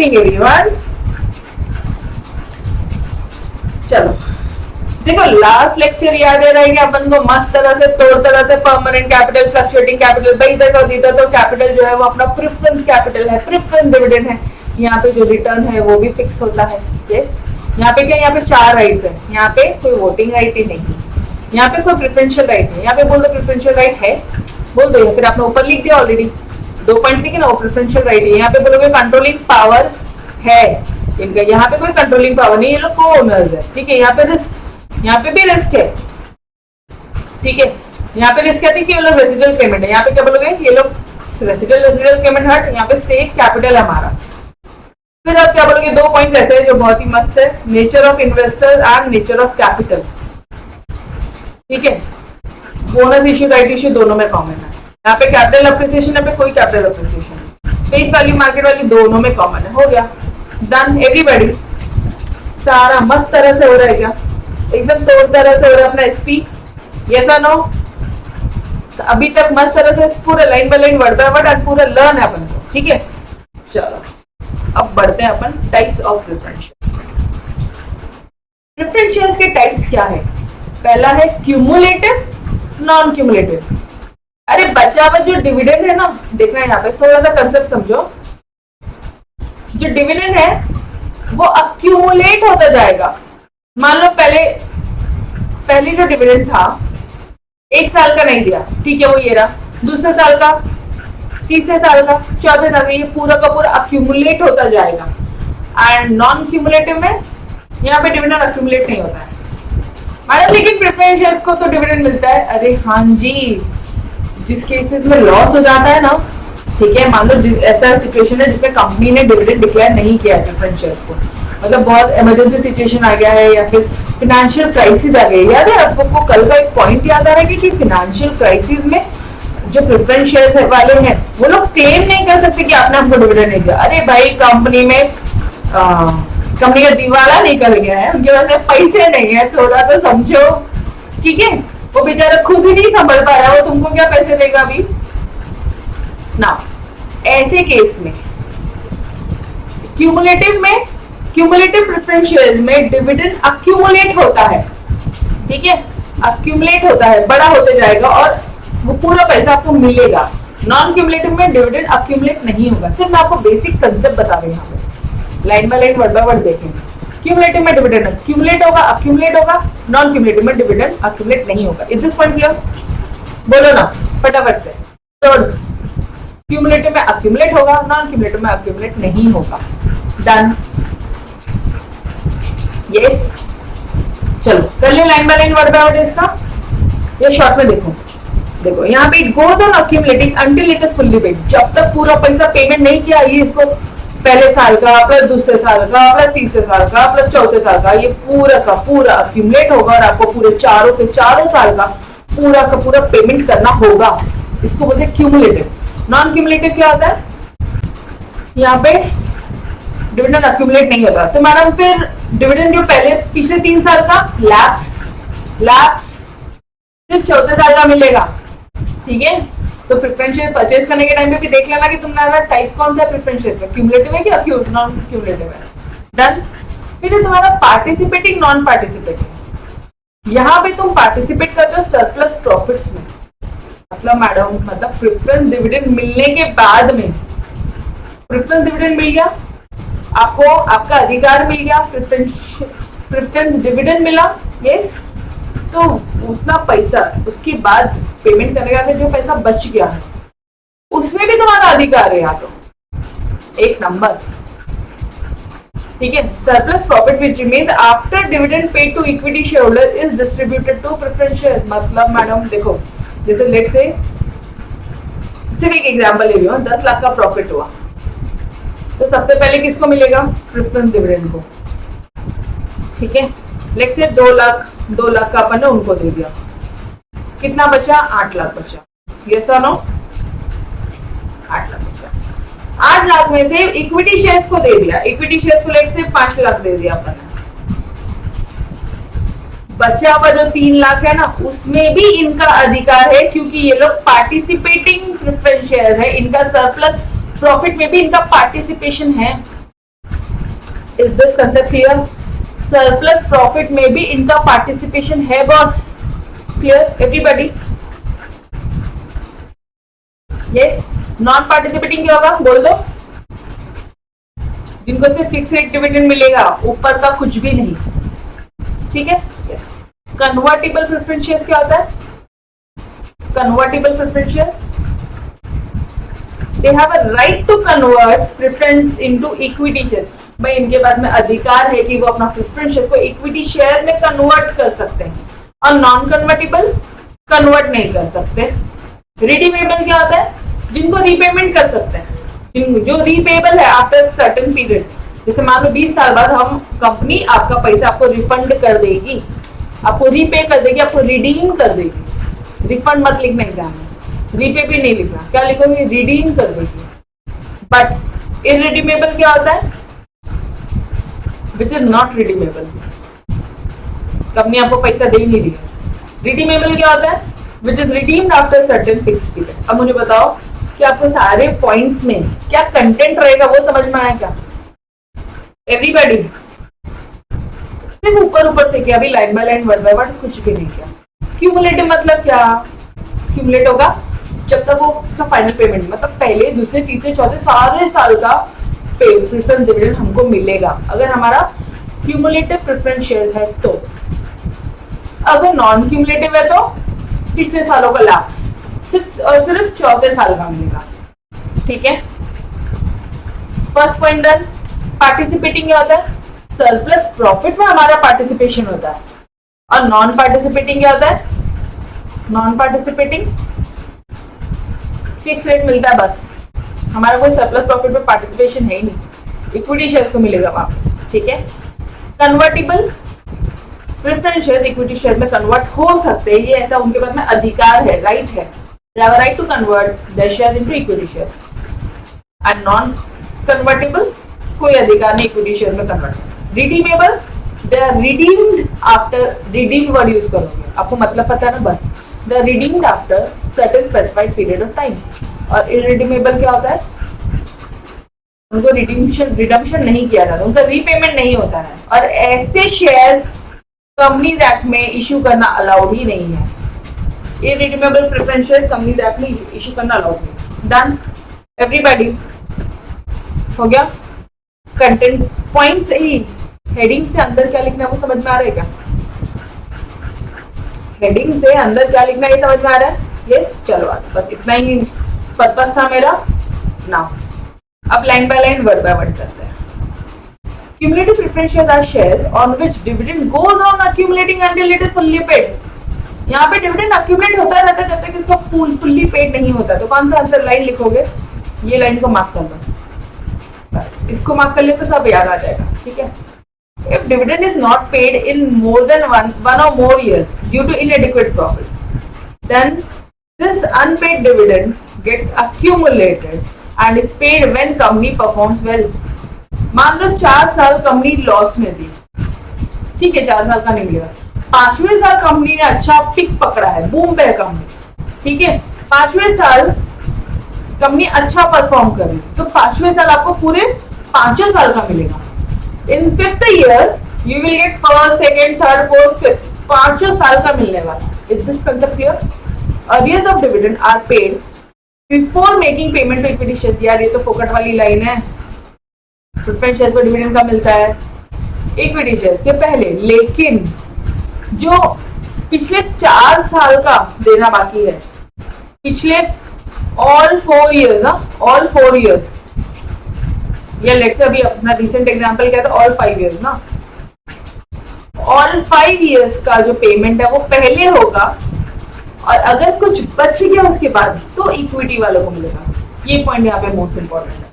Evening everyone. चलो देखो, last lecture याद है रहेगा अपन को मस्त तरह से तोड़ तरह से परमानेंट कैपिटल, फ्लक्चुएटिंग कैपिटल, भाई देखो दीदा तो कैपिटल जो है वो अपना प्रेफरेंस कैपिटल है, प्रेफरेंस डिविडेंड है। यहाँ पे जो रिटर्न है वो भी फिक्स होता है। यस, यहाँ पे क्या, यहाँ पे 4 राइट्स है, यहाँ पे कोई वोटिंग राइट ही नहीं, यहाँ पे कोई प्रेफरेंशियल राइट नहीं। यहाँ पे बोल दो प्रेफरेंशियल राइट है, बोल दो, या फिर आपने ऊपर लिख दिया ऑलरेडी 2 पॉइंट लिखे ना, वो प्रेफरेंशियल राइट है। यहाँ पे बोलोगे कंट्रोलिंग पावर है इनका, यहाँ पे कोई कंट्रोलिंग पावर नहीं, ये लोग को ओनर्स है। ठीक है, यहाँ पे रिस्क, यहाँ पे भी रिस्क है। ठीक है, यहाँ पे रिस्क है कि ये लोग रेसिडुअल पेमेंट है, यहाँ पे क्या बोलोगे, ये लोग रेसिडुअल पेमेंट हट, यहाँ पे सेफ कैपिटल हमारा। फिर आप क्या बोलोगे, 2 पॉइंट ऐसे हैं जो बहुत ही मस्त है, nature of investors and nature of capital. ठीक है, बोनस इश्यू, राइट इश्यू दोनों में कॉमन है। यहाँ पे कैपिटल अप्रिसिएशन, यहाँ पे कोई capital appreciation, face value market value दोनों में कॉमन है। हो गया, डन एवरीबॉडी। सारा मस्त तरह से हो रहा है क्या, एकदम तोड़ तरह से हो रहा है अपना एसपी, यस और नो। अभी तक मस्त तरह से पूरा line by line, word by word पूरा लर्न है अपन को। ठीक है, चलो अब बढ़ते हैं अपन types of preference shares. Preference shares के टाइप्स क्या है? पहला है क्यूमुलेटिव, नॉन क्यूमुलेटिव। अरे बचा हुआ जो डिविडेंड है ना, देखना यहाँ पे थोड़ा सा कंसेप्ट समझो। जो डिविडेंड है वो अक्यूमुलेट होता जाएगा। मान लो पहले जो डिविडेंड था 1 साल का नहीं दिया, ठीक है, वो ये रहा, दूसरे साल का, तीसरे साल का, चौथे साल का, ये पूरा का पूरा अक्यूमुलेट होता जाएगा। एंड नॉन क्यूमुलेटिव में यहाँ पे डिविडेंड अक्यूमुलेट नहीं होता है मैडम, लेकिन प्रेफरेंस शेयर्स को तो डिविडेंड मिलता है। अरे हाँ जी, जिस केसेस में लॉस हो जाता है ना, ठीक है, मान लो ऐसा सिचुएशन है जिसमें कंपनी ने डिविडेंड डिक्लेयर नहीं किया है प्रेफरेंस शेयर्स को, मतलब बहुत इमरजेंसी सिचुएशन आ गया है या फिर फिनेंशियल क्राइसिस आ गई। याद है आपको कल का एक पॉइंट याद आ रहा है कि फिनेंशियल क्राइसिस में जो प्रेफरेंस शेयर्स वाले हैं वो लोग क्लेम नहीं कर सकते कि आपने हमको डिविडेंड नहीं दिया। अरे भाई, कंपनी का दिवाला नहीं कर गया है, उनके पास पैसे नहीं है, थोड़ा तो समझो। ठीक है, वो बेचारा खुद ही नहीं संभल पा रहा, वो तुमको क्या पैसे देगा अभी ना। ऐसे केस में क्यूमुलेटिव प्रेफरेंस शेयर्स में डिविडेंड अक्यूमुलेट होता है। ठीक है, अक्यूमुलेट होता है, बड़ा होते जाएगा और वो पूरा पैसा आपको मिलेगा। नॉन क्यूमुलेटिव में डिविडेंड अक्यूमुलेट नहीं होगा। सिर्फ मैं आपको बेसिक कंसेप्ट बता रही हूँ, line by line, word by word देखेंगे। क्यूमुलेटिव में डिविडेंड अक्यूमुलेट होगा, नॉन क्यूमुलेटिव में डिविडेंड अक्यूमुलेट नहीं होगा। Is this point clear? बोलो ना फटाफट से। थर्ड, क्यूमुलेटिव में अक्यूमुलेट होगा, नॉन क्यूमुलेटिव में अक्यूमुलेट नहीं होगा। Done, yes. चलो कर ले line by line, word by word इसका। ये शॉर्ट में देखो यहाँ पे it goes on accumulating until it is fully paid. जब तक पूरा पैसा पेमेंट नहीं किया, ये इसको पहले साल का प्लस दूसरे साल का प्लस तीसरे साल का प्लस चौथे साल का, ये पूरा का पूरा अक्यूमुलेट होगा और आपको पूरे चारों साल का पूरा पेमेंट करना होगा। इसको बोलते हैं क्यूमुलेटिव। नॉन क्यूमुलेटिव क्या होता है? यहाँ पे डिविडेंड अक्यूमुलेट नहीं होता। तो मैडम फिर डिविडेंड जो पिछले 3 साल का लैप्स सिर्फ चौथे साल का मिलेगा। ठीक है, तो प्रेफरेंस शेयर परचेज करने के टाइम पे भी देख लेना कि तुम्हारा टाइप कौन सा प्रेफरेंस शेयर में, क्यूमुलेटिव है कि नॉन क्यूमुलेटिव है। डन। फिर है तुम्हारा पार्टिसिपेटिंग, नॉन पार्टिसिपेटिंग। यहाँ पे तुम पार्टिसिपेट करते हो सरप्लस प्रॉफिट्स में, मतलब प्रेफरेंस डिविडेंड मिलने के बाद में, प्रेफरेंस डिविडेंड मिल गया आपको, आपका अधिकार मिल गया, प्रेफरेंस डिविडेंड मिला, यस, तो उतना पैसा उसके बाद पेमेंट करने का जो पैसा बच गया है उसमें भी तुम्हारा अधिकार है। यहाँ तो एक नंबर, ठीक है। Surplus profit which remains after dividend paid to equity shareholder is distributed to preference shares. मतलब मैडम देखो, जैसे लेट से सिर्फ एक एग्जांपल ले रही हूँ, 10 लाख का प्रॉफिट हुआ तो सबसे पहले किसको मिलेगा? प्रेफरेंस डिविडेंड को। ठीक है, लेट से 2 लाख का अपन ने उनको दे दिया, कितना बचा? 8 लाख बचा। यस और नो? 8 लाख बचा। 8 लाख में से इक्विटी शेयर्स को दे दिया, इक्विटी शेयर्स को लेट से 5 लाख दे दिया अपन ने। बचा हुआ जो 3 लाख है ना, उसमें भी इनका अधिकार है क्योंकि ये लोग पार्टिसिपेटिंग प्रेफरेंस शेयर है, इनका सरप्लस प्रॉफिट में भी इनका पार्टिसिपेशन है। Is this concept clear? Surplus profit में भी इनका पार्टिसिपेशन है boss. Clear everybody? Yes. Non participating क्या होगा बोल दो? जिनको सिर्फ फिक्स रेट डिविडेंड मिलेगा, ऊपर का कुछ भी नहीं. ठीक है. यस. कन्वर्टेबल प्रेफरेंस शेयर्स क्या होता है? Convertible preference shares, they have a right to convert preference into equity share. भाई इनके पास में अधिकार है कि वो अपना प्रेफरेंस शेयर को इक्विटी शेयर में कन्वर्ट कर सकते हैं. और नॉन कन्वर्टेबल कन्वर्ट नहीं कर सकते. रिडीमेबल क्या होता है? जिनको रीपेमेंट कर सकते हैं, जो रीपेबल है आफ्टर सर्टेन पीरियड. जैसे मान लो 20 साल बाद हम कंपनी आपका पैसा आपको रिफंड कर देगी, आपको रीपे कर देगी, आपको रिडीम कर देगी. रिफंड मत लिखना एग्जाम में, रीपे भी नहीं लिखना. क्या लिखोगे? रिडीम कर देगी. बट इरिडीमेबल क्या होता है? Which is not redeemable. Company आपको पैसा दे ही नहीं रही है. रिडीमेबल क्या होता है? Which is redeemed after certain fix period. अब मुझे बताओ कि आपको सारे पॉइंट्स में क्या कंटेंट रहेगा वो समझ में आया क्या? एवरीबॉडी? सिर्फ ऊपर ऊपर से क्या, अभी line by line word by word कुछ भी नहीं किया. क्यूमुलेटिव मतलब क्या? क्यूमुलेट होगा जब तक वो उसका फाइनल पेमेंट, मतलब पहले दूसरे तीसरे चौथे सारे साल का प्रेफरेंस डिविडेंड हमको मिलेगा अगर हमारा क्यूमुलेटिव प्रेफरेंस शेयर है तो. अगर नॉन क्यूमुलेटिव है तो पिछले सालों का लैप्स सिर्फ चौथे साल का मिलेगा. ठीक है. First point done. पार्टिसिपेटिंग क्या होता है? सरप्लस प्रॉफिट में हमारा पार्टिसिपेशन होता है. और नॉन पार्टिसिपेटिंग क्या होता है? नॉन पार्टिसिपेटिंग फिक्स रेट मिलता है बस, हमारा कोई सरप्लस प्रॉफिट में पार्टिसिपेशन है ही नहीं. इक्विटी शेयर को मिलेगा वहां. ठीक है. Convertible preference share equity share में कन्वर्ट हो सकते हैं, ये ऐसा उनके पास में अधिकार है, राइट है. They have a right to convert their shares into equity share. And non-convertible कोई अधिकार नहीं इक्विटी शेयर में convert. Redeemable, they are redeemed after, redeemed word use करोगे, आपको मतलब पता है ना बस. They are redeemed after certain specified period of time. और irredeemable क्या होता है? उनको रिडम्पशन नहीं किया जाता, उनका रीपेमेंट नहीं होता है. और ऐसे शेयर कंपनीज एक्ट में इश्यू करना अलाउड ही नहीं है. Irredeemable preference share companies act में इश्यू करना अलाउड है. Done everybody? हो गया. कंटेंट पॉइंट से ही हेडिंग से अंदर क्या लिखना है वो समझ में आ रहा है क्या? हेडिंग से अंदर क्या लिखना है ये समझ में आ रहा है? यस. चलो बस इतना ही पर्पस था मेरा. नाउ अब line by line word by word करते हैं. Cumulative preference shares are shares on which dividend goes on accumulating until it is fully paid. यहाँ पे डिविडेंड अक्यूमुलेट होता रहता है जब तक इसका फुल्ली पेड नहीं होता. तो कौन सा आंसर लाइन लिखोगे? ये लाइन को मार्क कर लो, बस इसको मार्क कर ले तो सब याद आ जाएगा. ठीक है. If dividend is not paid in more than one or more years due to inadequate profits, then this unpaid dividend gets accumulated and is paid when company performs well. मान लो 4 साल कंपनी लॉस में थी, ठीक है, 4 साल का नहीं मिलेगा. 5वें साल कंपनी ने अच्छा पिक पकड़ा है, बूम पे है कंपनी. ठीक है. 5वें साल कंपनी अच्छा परफॉर्म कर रही है तो 5वें साल आपको पूरे 5 साल का मिलेगा. In 5th year you will get first, second, third, fourth, 5th 5 साल का मिलने वाला. Is this concept clear? Arrears of dividend are paid before making payment to equity share. यार ये तो फोकट वाली लाइन है. प्रेफरेंस शेयर को डिविडेंड का मिलता है इक्विटी शेयर के पहले, लेकिन जो पिछले 4 साल का देना बाकी है, पिछले ऑल 4 इयर्स ना, ऑल 4 इयर्स, या लेट्स से अभी अपना रिसेंट एग्जांपल क्या था, ऑल 5 इयर्स ना, ऑल 5 इयर्स का जो पेमेंट है वो पहले होगा. और अगर कुछ बच गया उसके बाद तो इक्विटी वालों को मिलेगा. ये पॉइंट यहाँ पे मोस्ट इंपॉर्टेंट है.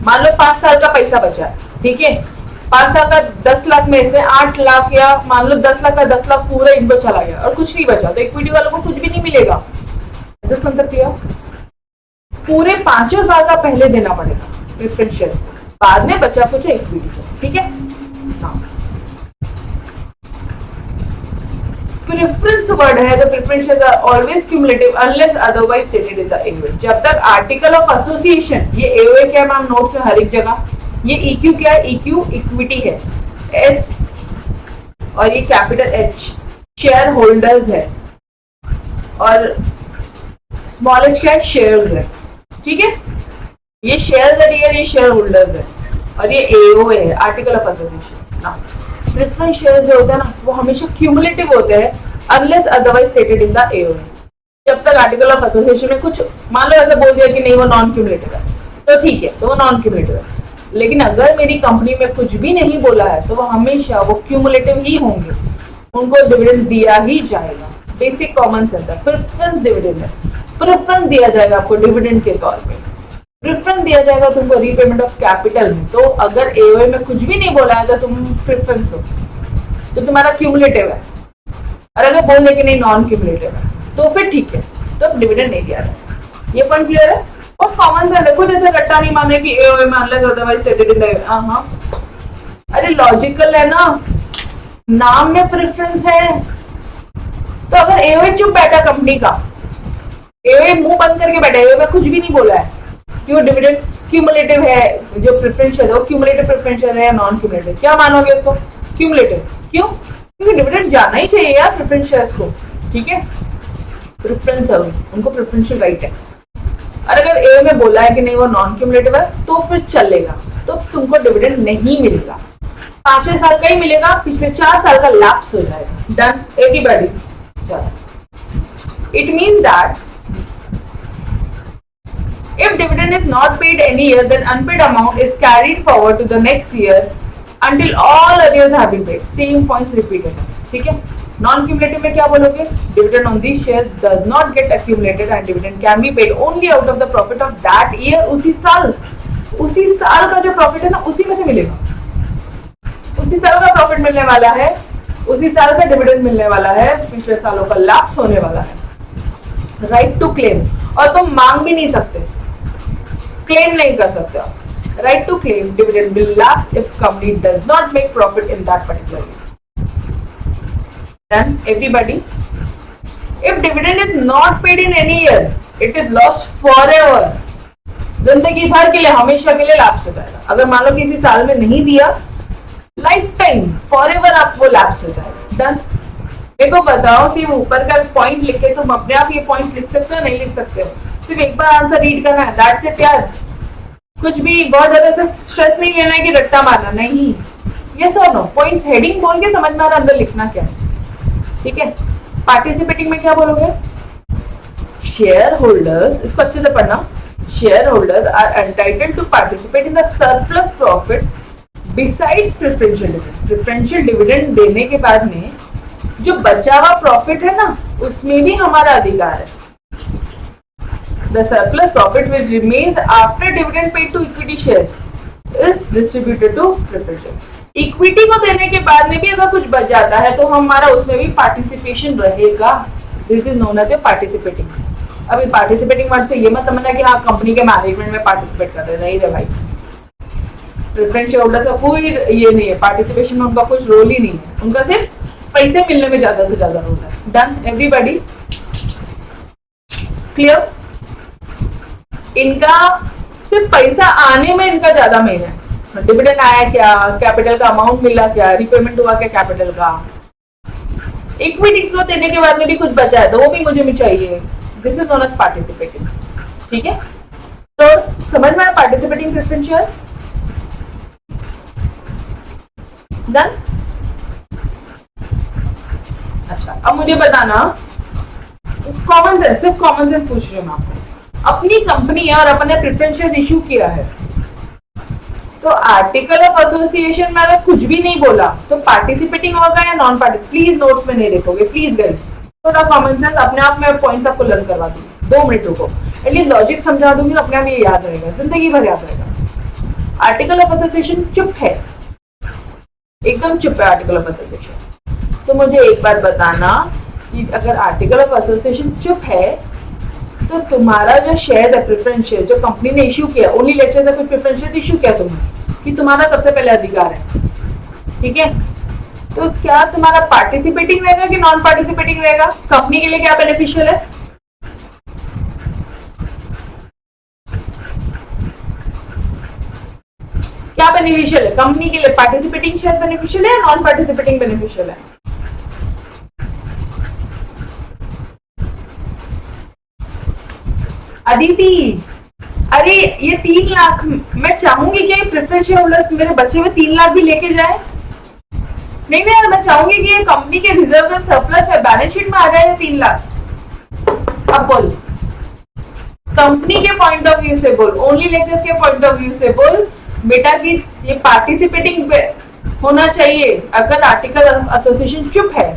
मान लो 5 साल का पैसा बचा, ठीक है, 5 साल का 10 लाख में से 8 लाख या मान लो 10 लाख का 10 लाख पूरा इनको चला गया और कुछ नहीं बचा तो इक्विटी वालों को कुछ भी नहीं मिलेगा. पूरे 5 साल का पहले देना पड़ेगा प्रेफरेंस शेयर, बाद में बचा कुछ इक्विटी को. ठीक है. प्रेफरेंस वर्ड है तो preference share are always cumulative unless otherwise stated in the AOA. जब तक आर्टिकल ऑफ एसोसिएशन, ये एओए क्या मैम नोट्स में हर एक जगह ये EQ क्या है? EQ इक्विटी है, S और ये कैपिटल H शेयर होल्डर्स है, और स्मॉल h क्या है? शेयर्स है। ठीक है, ये शेयर्स है, ये शेयर होल्डर्स है, और ये AOA है, आर्टिकल ऑफ एसोसिएशन ना। प्रेफरेंस शेयर्स जो होते हैं ना, वो हमेशा क्यूमुलेटिव होते हैं unless otherwise stated in the AOA। जब तक आर्टिकल ऑफ एसोसिएशन में कुछ मान लो ऐसा बोल दिया कि नहीं वो नॉन क्यूमुलेटिव है, तो ठीक है, तो वो नॉन क्यूमुलेटिव है। लेकिन अगर मेरी कंपनी में कुछ भी नहीं बोला है तो वो हमेशा वो क्यूमुलेटिव ही होंगे, उनको डिविडेंड दिया ही जाएगा। बेसिक कॉमन सेंस है, प्रेफरेंस डिविडेंड है, प्रेफरेंस दिया जाएगा आपको डिविडेंड के तौर पे, प्रेफरेंस दिया जाएगा तुमको रीपेमेंट ऑफ कैपिटल में। तो अगर एओए में कुछ भी नहीं बोला है तो तुम प्रेफरेंस हो, तो तुम्हारा क्यूमुलेटिव है, और अगर बोल दे कि नहीं नॉन क्यूमुलेटिव है तो फिर ठीक है, तो डिविडेंड नहीं दिया जाएगा। ये पॉइंट क्लियर है? और कॉमन सेंस देखो, जैसे रट्टा नहीं माने कि एओए में unless otherwise stated in the. हाँ, अरे लॉजिकल है ना, नाम में प्रेफरेंस है। तो अगर एओए चुप बैठा कंपनी का, एओए मुंह बंद करके बैठा, एओए में कुछ भी नहीं बोला है कि वो डिविडेंड क्यूमुलेटिव है, जो प्रेफरेंशियल है वो क्यूमुलेटिव प्रेफरेंशियल है या नॉन क्यूमुलेटिव, क्या मानोगे उसको? क्यूमुलेटिव। क्यों? क्योंकि डिविडेंड जाना ही चाहिए यार प्रेफरेंशियल्स को। ठीक है, प्रेफरेंस है, उनको प्रेफरेंशियल राइट है। और अगर ए में बोला है कि नहीं वो नॉन क्यूमुलेटिव है तो फिर चलेगा, तो तुमको डिविडेंड नहीं मिलेगा, 5वें साल का ही मिलेगा, पिछले 4 साल का लैप्स हो जाएगा। Done everybody? चलो, it means that if dividend is not paid any year, then unpaid amount is carried forward to the next year until all arrears have been paid. Same points repeated. ठीक है? Non cumulative में क्या बोलोगे? Dividend on this share does not gate accumulated and dividend can be paid only out of the profit of that year. उसी साल का जो profit है ना, उसी में से मिलेगा। उसी साल का प्रॉफिट मिलने वाला है, उसी साल का डिविडेंड मिलने वाला है, पिछले सालों का लैप्स होने वाला है। राइट टू क्लेम, और तुम मांग भी नहीं सकते, क्लेम नहीं कर सकते हो। Right to claim dividend will lapse if company does not make profit in that particular year. Then everybody, if dividend is not paid in any year, it is lost forever. जिंदगी भर के लिए, हमेशा के लिए लैप्स हो जाएगा। अगर मान लो किसी साल में नहीं दिया, लाइफ टाइम फॉरएवर आपको लैप्स हो जाएगा। डन? देखो बताओ, सिर्फ ऊपर का पॉइंट लिख के तुम अपने आप ये पॉइंट लिख सकते हो? नहीं लिख सकते हो, सिर्फ एक बार आंसर रीड करना है, दैट्स इट यार। कुछ भी बहुत ज्यादा से स्ट्रेस नहीं लेना है कि रट्टा मारना नहीं। यस और नो, पॉइंट हेडिंग बोल के समझ में आ रहा अंदर लिखना क्या है। ठीक है, पार्टिसिपेटिंग में क्या बोलोगे? शेयर होल्डर्स, इसको अच्छे से पढ़ना, shareholders are entitled to participate in the surplus profit besides preferential dividend. Preferential dividend देने के बाद में जो बचा हुआ प्रॉफिट है ना, उसमें भी हमारा अधिकार है। The surplus profit which remains after dividend paid to equity shares is distributed to preferential. Equity को देने के बाद में भी अगर कुछ बच जाता है तो हमारा उसमें भी पार्टिसिपेशन रहेगा। This is known as participating. अभी पार्टिसिपेटिंग वर्ड से ये मत समझना कि हाँ कंपनी के मैनेजमेंट में पार्टिसिपेट कर रहे हैं, नहीं रे भाई। प्रेफरेंस शेयर होल्डर का कोई ये नहीं है, पार्टिसिपेशन में उनका कुछ रोल ही नहीं है, उनका सिर्फ पैसे मिलने में ज्यादा से ज्यादा रोल है। Done everybody? क्लियर? इनका सिर्फ पैसा आने में इनका ज्यादा मेन है। डिविडेंड आया क्या, कैपिटल का अमाउंट मिला क्या, रिपेमेंट हुआ क्या कैपिटल का, इक्विटी को देने के बाद में भी कुछ बचा है तो वो भी मुझे भी चाहिए। This is known as participating. ठीक है, तो समझ में आया पार्टिसिपेटिंग प्रेफरेंस शेयर? डन? अच्छा, अब मुझे बताना, कॉमन सेंस, सिर्फ कॉमन सेंस पूछ रही हूँ मैं आपको। अपनी कंपनी है और अपने प्रेफरेंस शेयर इशू किया है, तो आर्टिकल ऑफ एसोसिएशन में अगर कुछ भी नहीं बोला तो पार्टिसिपेटिंग होगा या नॉन पार्टिसिपेटिंग? प्लीज नोट्स में नहीं देखोगे, प्लीज गाइस, थोड़ा कॉमन सेंस अपने आप में पॉइंट्स आपको लर्न करवा दूंगी। 2 मिनट रुको, एटलीस्ट लॉजिक समझा दूंगी तो अपने आप ये याद रहेगा, जिंदगी भर याद रहेगा। आर्टिकल ऑफ एसोसिएशन चुप है, एकदम चुप है आर्टिकल ऑफ एसोसिएशन। तो मुझे एक बार बताना कि अगर आर्टिकल ऑफ एसोसिएशन चुप है तो तुम्हारा जो शेयर है, प्रेफरेंस शेयर जो कंपनी ने इशू किया, ओनली लेटर से कुछ प्रेफरेंस शेयर इशू किया तुमने, कि तुम्हारा सबसे पहले अधिकार है। ठीक है, तो क्या तुम्हारा पार्टिसिपेटिंग रहेगा कि नॉन पार्टिसिपेटिंग रहेगा? कंपनी के लिए क्या बेनिफिशियल है? क्या बेनिफिशियल है कंपनी के लिए? पार्टिसिपेटिंग शेयर बेनिफिशियल है या नॉन पार्टिसिपेटिंग बेनिफिशियल है? अदिति, अरे ये 3 लाख मैं चाहूंगी कि प्रेफरेंस शेयर होल्डर्स मेरे बचे हुए 3 लाख भी लेके जाए। नहीं नहीं यार, मैं चाहूंगी कि ये कंपनी के रिजर्व एंड सरप्लस में बैलेंस शीट में आ जाए 3 लाख। अब बोल, कंपनी के पॉइंट ऑफ व्यू से बोल, ओनली लेक्चर्स के पॉइंट ऑफ व्यू से बोल बेटा कि ये पार्टिसिपेटिंग होना चाहिए। अगर आर्टिकल एसोसिएशन चुप है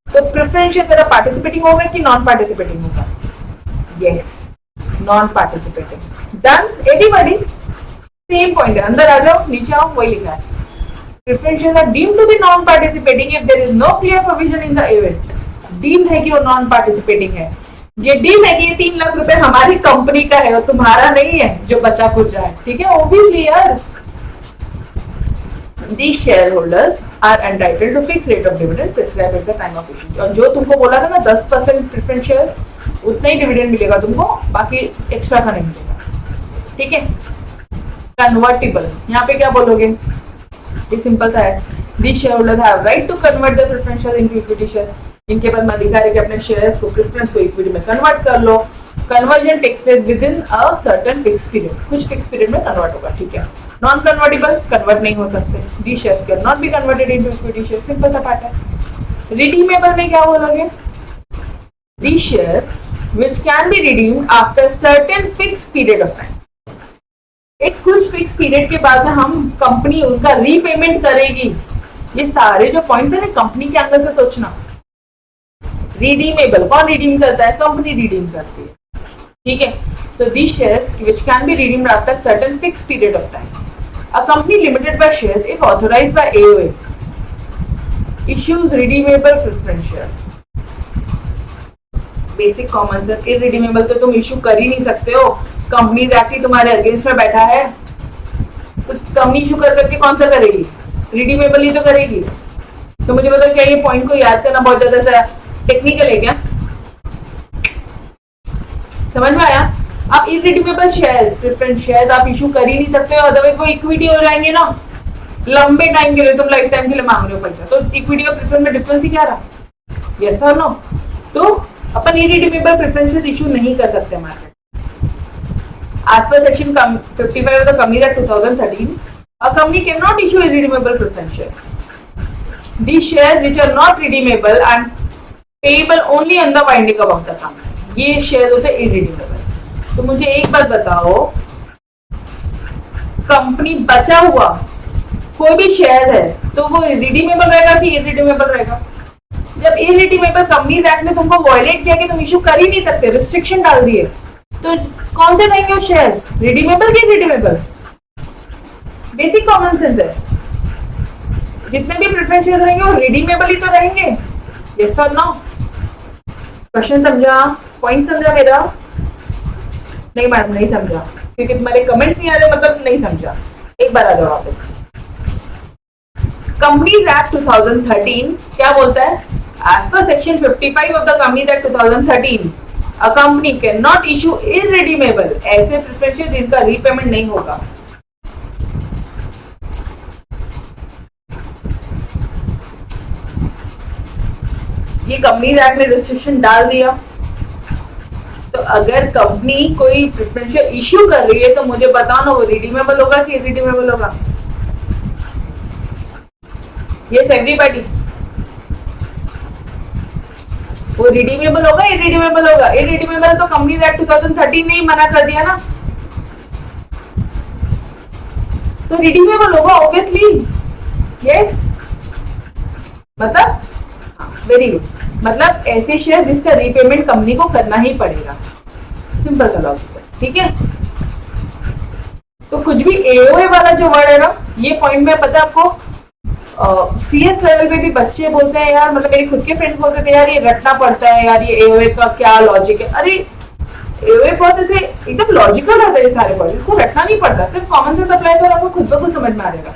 तो प्रेफरेंस शेयर तेरा पार्टिसिपेटिंग होगा कि नॉन पार्टिसिपेटिंग होगा? Yes, non participating. Done anybody? Same point है, अंदर आ जाओ, नीचे आओ, वही लिखा है। Preference shares are deemed to be non-participating if there is no clear provision in the event. Deemed है कि वो non-participating है। ये डीम है कि ये 3 लाख रुपए हमारी कंपनी का है और तुम्हारा नहीं है जो बचा कुछ है, ठीक है? Obviously यार, these shareholders are entitled to fixed rate of dividend prescribed at the time of issue. और जो तुमको बोला था ना 10% प्रेफरेंस शेयर्स, उतना ही डिविडेंड मिलेगा तुमको, बाकी एक्स्ट्रा का नहीं मिलेगा, ठीक है? कन्वर्टिबल, यहाँ पे क्या बोलोगे? ये सिंपल सा है, these shareholders have right to convert their preference shares into equity shares. इनके पास अधिकार है कि अपने शेयर्स को प्रेफरेंस को इक्विटी में कन्वर्ट कर लो। Conversion takes place within a certain fix period, कुछ फिक्स पीरियड में कन्वर्ट होगा, ठीक है? नॉन कन्वर्टेबल, कन्वर्ट नहीं हो सकते। these shares can not be converted into equity share, simple सा पार्ट है। रिडीमेबल में क्या बोलोगे? these shares which can be redeemed after certain fixed period of time. एक कुछ फिक्स पीरियड के बाद हम कंपनी उनका रीपेमेंट करेगी। ये सारे जो पॉइंट है ना कंपनी के अंदर से सोचना। रिडीमेबल कौन रिडीम करता है? कंपनी रिडीम करती है, ठीक है? तो these shares which can be redeemed after certain fixed period of time. A company limited by shares if authorized by AOA issues redeemable preference shares. Basic common sense, irredeemable तो तुम issue कर ही नहीं सकते हो। कंपनीज एक्ट ही तुम्हारे against में बैठा है, तो कंपनी इशू कर करके कौन सा करेगी? रिडीमेबल ही तो करेगी। तो मुझे बताओ, क्या ये पॉइंट को याद करना बहुत ज्यादा सा टेक्निकल है क्या? समझ में आया? आप इररिडीमेबल शेयर्स, प्रेफरेंस शेयर्स आप इशू कर ही नहीं सकते हो, अदरवाइज वो इक्विटी हो जाएंगे ना लंबे टाइम के लिए। तुम लाइफ टाइम के लिए मांग रहे हो पैसा, तो इक्विटी और प्रेफरेंस में डिफरेंस ही क्या रहा? यस और नो? तो अपन इररिडीमेबल प्रेफरेंसेस इशू नहीं कर सकते market. As per section 55 of the Companies Act 2013, a company cannot issue irredeemable preference shares. These shares which are not redeemable and payable only on the winding up of the company, ये share होते हैं irredeemable। तो मुझे एक बात बताओ, company बचा हुआ कोई भी शेयर है तो वो रिडीमेबल रहेगा कि इररिडीमेबल रहेगा? जब इररिडीमेबल कंपनीज एक्ट ने तुमको वायलेट किया कि तुम इशू कर ही नहीं सकते, रिस्ट्रिक्शन डाल दिए, तो कौन से रहेंगे वो शेयर? रिडीमेबल कि इररिडीमेबल? बेसिक कॉमन सेंस है। जितने भी प्रेफरेंस शेयर रहेंगे वो रिडीमेबल ही तो रहेंगे। यस और नो? क्वेश्चन समझा? पॉइंट समझा मेरा? नहीं मैडम नहीं समझा, क्योंकि तुम्हारे कमेंट नहीं आ रहे मतलब नहीं समझा। एक बार आ जाओ वापस। कंपनीज एक्ट 2013 क्या बोलता है? As per section 55 of the companies act 2013, A company cannot issue irredeemable ऐसे प्रेफरेंस शेयर जिनका रीपेमेंट नहीं होगा। ये कंपनीज एक्ट ने रिस्ट्रिक्शन डाल दिया। तो अगर कंपनी कोई प्रेफरेंस शेयर इश्यू कर रही है तो मुझे बताओ ना, वो रिडीमेबल होगा कि इररिडीमेबल होगा? यस एवरीबॉडी, वो रिडीमेबल होगा इररिडीमेबल होगा? इररिडीमेबल तो कंपनीज एक्ट 2013 ने ही मना कर दिया ना, तो रिडीमेबल होगा ऑब्वियसली। यस, मतलब वेरी गुड, मतलब ऐसे शेयर जिसका रीपेमेंट कंपनी को करना ही पड़ेगा। सिंपल सा लॉजिक है, ठीक है? तो कुछ भी एओए वाला जो वर्ड है ना, ये पॉइंट में पता है आपको, सीएस लेवल पे भी बच्चे बोलते हैं यार, मतलब मेरे खुद के फ्रेंड्स बोलते थे यार ये रटना पड़ता है यार, ये एओए का क्या लॉजिक है? अरे एओए बहुत ऐसे एकदम लॉजिकल रहता है, ये सारे पॉइंट इसको रटना नहीं पड़ता, सिर्फ कॉमन सेंस अप्लाई करो, आपको खुद ब खुद समझ में आ जाएगा।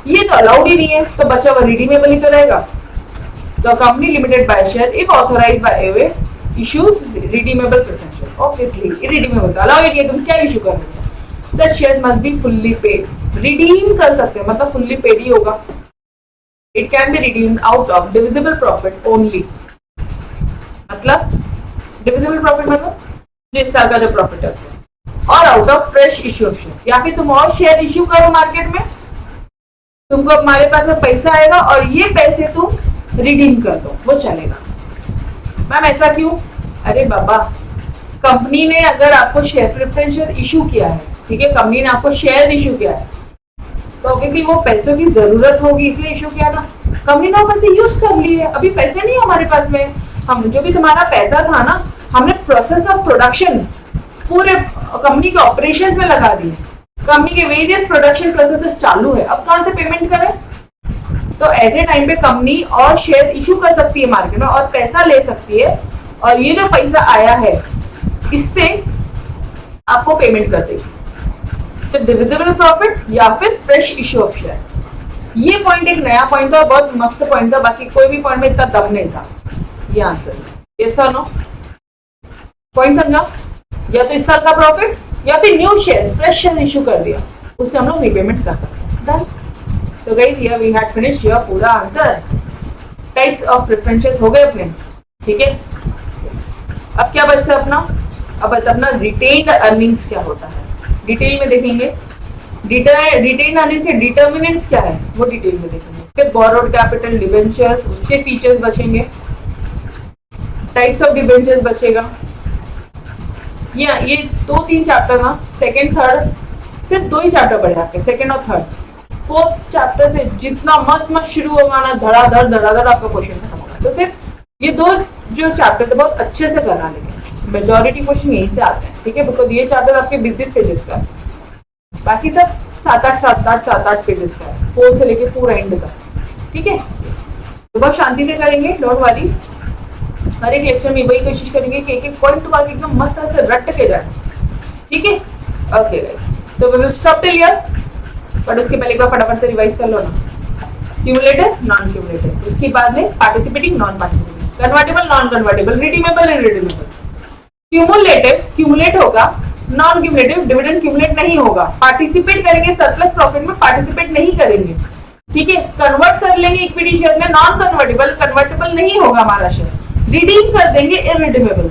ये तो अलाउड ही नहीं है, तो बच्चा वो रिडीमेबल ही तो रहेगा। तो company limited by share if authorised bye AOA issues redeemable preference share, obviously irredeemable तो अलाउ ही नहीं है, तुम क्या इशू कर रहे हो? सच share must be fully paid. Redeem कर सकते हैं मतलब फुल्ली पेड ही होगा। It can be redeemed out of divisible profit only, मतलब डिविजिबल प्रॉफिट मतलब जिस साल का जो प्रॉफिट है और out of fresh issue of share, या फिर तुम और शेयर इश्यू करो मार्केट में, तुमको हमारे पास में पैसा आएगा और ये पैसे तुम रिडीम कर दो, वो चलेगा। मैम ऐसा क्यों? अरे बाबा, कंपनी ने अगर आपको शेयर प्रेफरेंशियल इशू किया है, ठीक है, कंपनी ने आपको शेयर इशू किया है, तो ऑब्वियसली वो पैसों की जरूरत होगी इसलिए इशू किया ना। कंपनी ने पैसे यूज कर लिए, अभी पैसे नहीं हमारे पास में, हम जो भी तुम्हारा पैसा था ना, हमने प्रोसेस ऑफ प्रोडक्शन पूरे कंपनी के ऑपरेशन में लगा दिए, कंपनी के वेरियस प्रोडक्शन प्रोसेसेस चालू है, अब कहां से पेमेंट करें? तो ऐसे टाइम पे कंपनी और शेयर इशू कर सकती है मार्केट में और पैसा ले सकती है, और ये जो पैसा आया है इससे आपको पेमेंट कर देगी। तो डिविजिबल प्रॉफिट या फिर फ्रेश इशू ऑफ शेयर, ये पॉइंट एक नया पॉइंट था, बहुत मस्त पॉइंट था, बाकी कोई भी पॉइंट में इतना दम नहीं था। ये आंसर यस और नो पॉइंट समझा? या तो इस साल का प्रॉफिट या फिर new share fresh share issue कर दिया, उससे हम लोग रिपेमेंट कर सकते हैं। डन। तो guys here we had finish your पूरा आंसर। टाइप्स ऑफ प्रेफरेंसेस हो गए अपने, ठीक है। अब क्या बचता है अपना? अब बचता अपना रिटेन्ड अर्निंग्स क्या होता है, डिटेल में देखेंगे। रिटेन अर्निंग्स के डिटर्मिनेंट्स क्या है वो डिटेल में देखेंगे। फिर बोरोड कैपिटल, डिबेंचर्स, उसके फीचर्स बचेंगे, टाइप्स ऑफ डिबेंचर्स बचेगा। ये 2-3 चैप्टर ना, सेकंड थर्ड सिर्फ 2 ही चैप्टर बढ़े आपके, सेकंड और थर्ड। फोर्थ चैप्टर से जितना मस्त शुरू होगा ना, धड़ाधड़ आपका क्वेश्चन खत्म होगा। तो सिर्फ ये 2 जो चैप्टर थे बहुत अच्छे से करना, लेकिन मेजॉरिटी क्वेश्चन यहीं से आते हैं, ठीक है, बिकॉज ये चैप्टर आपके 20 पेजेस का है, बाकी सब 7-8 पेजेस का है, 4 से लेके पूरा एंड तक, ठीक है। तो बहुत शांति से करेंगे, डोंट वरी। हर एक लेक्चर में वही कोशिश करेंगे कि एक एक पॉइंट तो आगे एकदम मस्त से रट के जाए, ठीक है। ओके गाइस, तो we will stop till here, but उसके पहले एक बार फटाफट से रिवाइज कर लो ना। क्यूमुलेटिव, नॉन क्यूमुलेटिव, उसके बाद में participating, non participating, convertible, non convertible, redeemable, irredeemable. Cumulative cumulate होगा, नॉन क्यूमुलेटिव डिविडेंड क्यूमुलेट नहीं होगा। पार्टिसिपेट करेंगे सरप्लस प्रॉफिट में, पार्टिसिपेट नहीं करेंगे, ठीक है। कन्वर्ट कर लेंगे इक्विटी शेयर में, नॉन कन्वर्टेबल, कन्वर्टेबल नहीं होगा हमारा शेयर। रिडीम कर देंगे, irredeemable.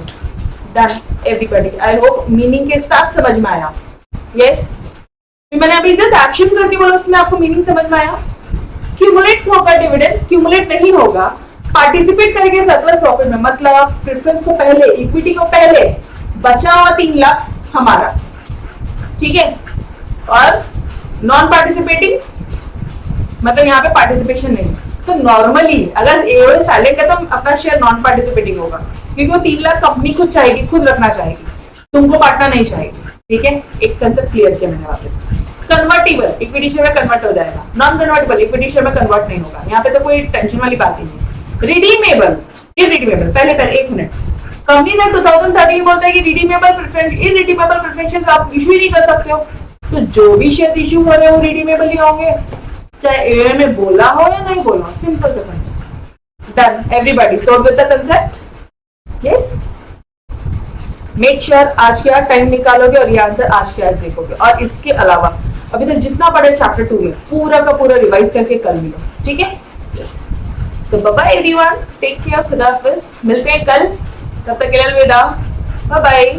Done everybody, I hope meaning के साथ समझ में आया। यस, मैंने अभी जस्ट एक्शन करके बोला, उसमें आपको मीनिंग समझ में आया। क्यूमुलेट होगा डिविडेंड, क्यूमुलेट नहीं होगा। पार्टिसिपेट करेंगे सरप्लस प्रॉफिट में, मतलब प्रेफरेंस को पहले, इक्विटी को पहले, बचा हुआ 3 लाख हमारा, ठीक है। और नॉन पार्टिसिपेटिंग मतलब यहाँ पे पार्टिसिपेशन नहीं। तो नॉर्मली अगर एओए साइलेंट है तो अपना शेयर नॉन पार्टिसिपेटिंग होगा, क्योंकि वो 3 लाख कंपनी खुद चाहेगी, खुद रखना चाहेगी, तुमको बांटना नहीं चाहेगी, ठीक है। एक कंसेप्ट क्लियर किया मैंने वहां पे। कन्वर्टेबल इक्विटी शेयर में कन्वर्ट हो जाएगा, नॉन कन्वर्टेबल इक्विटी शेयर में कन्वर्ट नहीं होगा, यहाँ पे तो कोई टेंशन वाली बात ही नहीं। रिडीमेबल, इररिडीमेबल, पहले 1 मिनट, कंपनी ने 2013 बोलता है कि रिडीमेबल प्रेफरेंस, इररिडीमेबल प्रेफरेंस आप इशू ही नहीं कर सकते हो, तो जो भी शेयर इशू हो रहे हो रिडीमेबल ही होंगे, चाहे एओए में बोला हो या नहीं बोला हो, सिंपल से कंसेप्ट। डन एवरीबॉडी, तो with the concept, yes. Make sure आज के आज टाइम निकालोगे और ये आंसर आज के आज देखोगे, और इसके अलावा अभी तक जितना पढ़े चैप्टर 2 में पूरा का पूरा रिवाइज करके कर लो, ठीक है। यस, तो bye bye everyone, take care, खुदा हाफिज, मिलते हैं कल, तब तक के लिए अलविदा, बाय बाय।